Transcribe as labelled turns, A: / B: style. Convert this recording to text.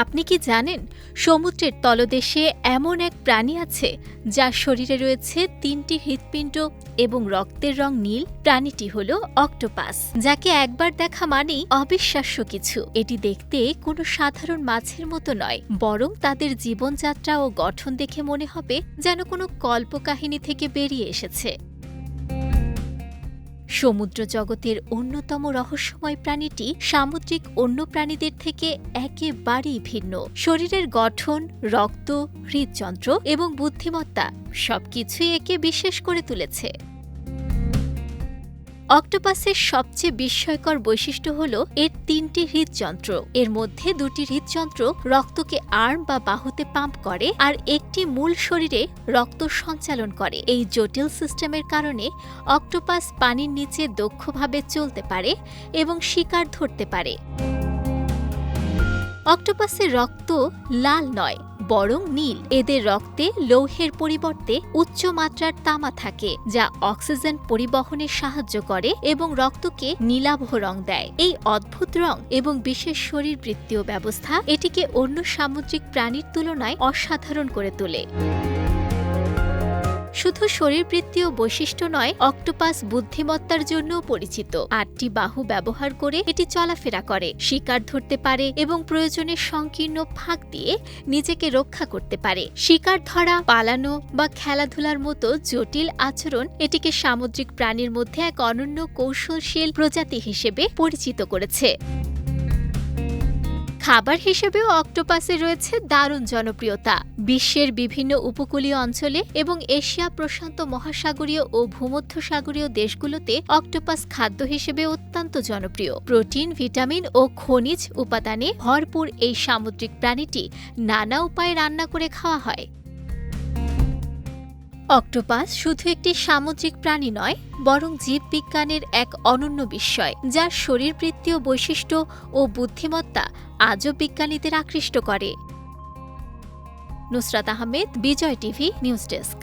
A: আপনি কি জানেন সমুদ্রের তলদেশে এমন এক প্রাণী আছে যার শরীরে রয়েছে ৩টি হৃৎপিণ্ড এবং রক্তের রং নীল? প্রাণীটি হল অক্টোপাস, যাকে একবার দেখা মানেই অবিশ্বাস্য কিছু। এটি দেখতে কোনো সাধারণ মাছের মতো নয়, বরং তাদের জীবনযাত্রা ও গঠন দেখে মনে হবে যেন কোনো কল্পকাহিনী থেকে বেরিয়ে এসেছে। সমুদ্র জগতের অন্যতম রহস্যময় প্রাণীটি সামুদ্রিক অন্য প্রাণীদের থেকে একেবারেই ভিন্ন। শরীরের গঠন, রক্ত, হৃদযন্ত্র এবং বুদ্ধিমত্তা সবকিছুই একে বিশেষ করে তুলেছে। অক্টোপাসের সবচেয়ে বিস্ময়কর বৈশিষ্ট্য হল এর ৩টি হৃদযন্ত্র। এর মধ্যে ২টি হৃদযন্ত্র রক্তকে আর্ম বা বাহুতে পাম্প করে, আর একটি মূল শরীরে রক্ত সঞ্চালন করে। এই জটিল সিস্টেমের কারণে অক্টোপাস পানির নিচে দক্ষভাবে চলতে পারে এবং শিকার ধরতে পারে। অক্টোপাসের রক্ত লাল নয়, বরং নীল। এদের রক্তে লৌহের পরিবর্তে উচ্চ মাত্রার তামা থাকে, যা অক্সিজেন পরিবহনে সাহায্য করে এবং রক্তকে নীলাভ রং দেয়। এই অদ্ভুত রং এবং বিশেষ শরীরবৃত্তীয় ব্যবস্থা এটিকে অন্য সামুদ্রিক প্রাণীর তুলনায় অসাধারণ করে তোলে। শুধু শরীরবৃত্তীয় বৈশিষ্ট্য নয়, অক্টোপাস বুদ্ধিমত্তার জন্যও পরিচিত। ৮টি বাহু ব্যবহার করে এটি চলাফেরা করে, শিকার ধরতে পারে এবং প্রয়োজনে সংকীর্ণ ফাঁক দিয়ে নিজেকে রক্ষা করতে পারে। শিকার ধরা, পালানো বা খেলাধুলার মতো জটিল আচরণ এটিকে সামুদ্রিক প্রাণীর মধ্যে এক অনন্য কৌশলশীল প্রজাতি হিসেবে পরিচিত করেছে। খাবার হিসেবেও অক্টোপাসের রয়েছে দারুণ জনপ্রিয়তা। বিশ্বের বিভিন্ন উপকূলীয় অঞ্চলে এবং এশিয়া প্রশান্ত মহাসাগরীয় ও ভূমধ্যসাগরীয় দেশগুলোতে অক্টোপাস খাদ্য হিসেবে অত্যন্ত জনপ্রিয়। প্রোটিন, ভিটামিন ও খনিজ উপাদানে ভরপুর এই সামুদ্রিক প্রাণীটি নানা উপায়ে রান্না করে খাওয়া হয়। অক্টোপাস শুধু একটি সামুদ্রিক প্রাণী নয়, বরং জীববিজ্ঞানের এক অনন্য বিস্ময়, যার শরীরবৃত্তীয় বৈশিষ্ট্য ও বুদ্ধিমত্তা আজও বিজ্ঞানীদের আকৃষ্ট করে। নুসরাত আহমেদ, বিজয় টিভি, নিউজ ডেস্ক।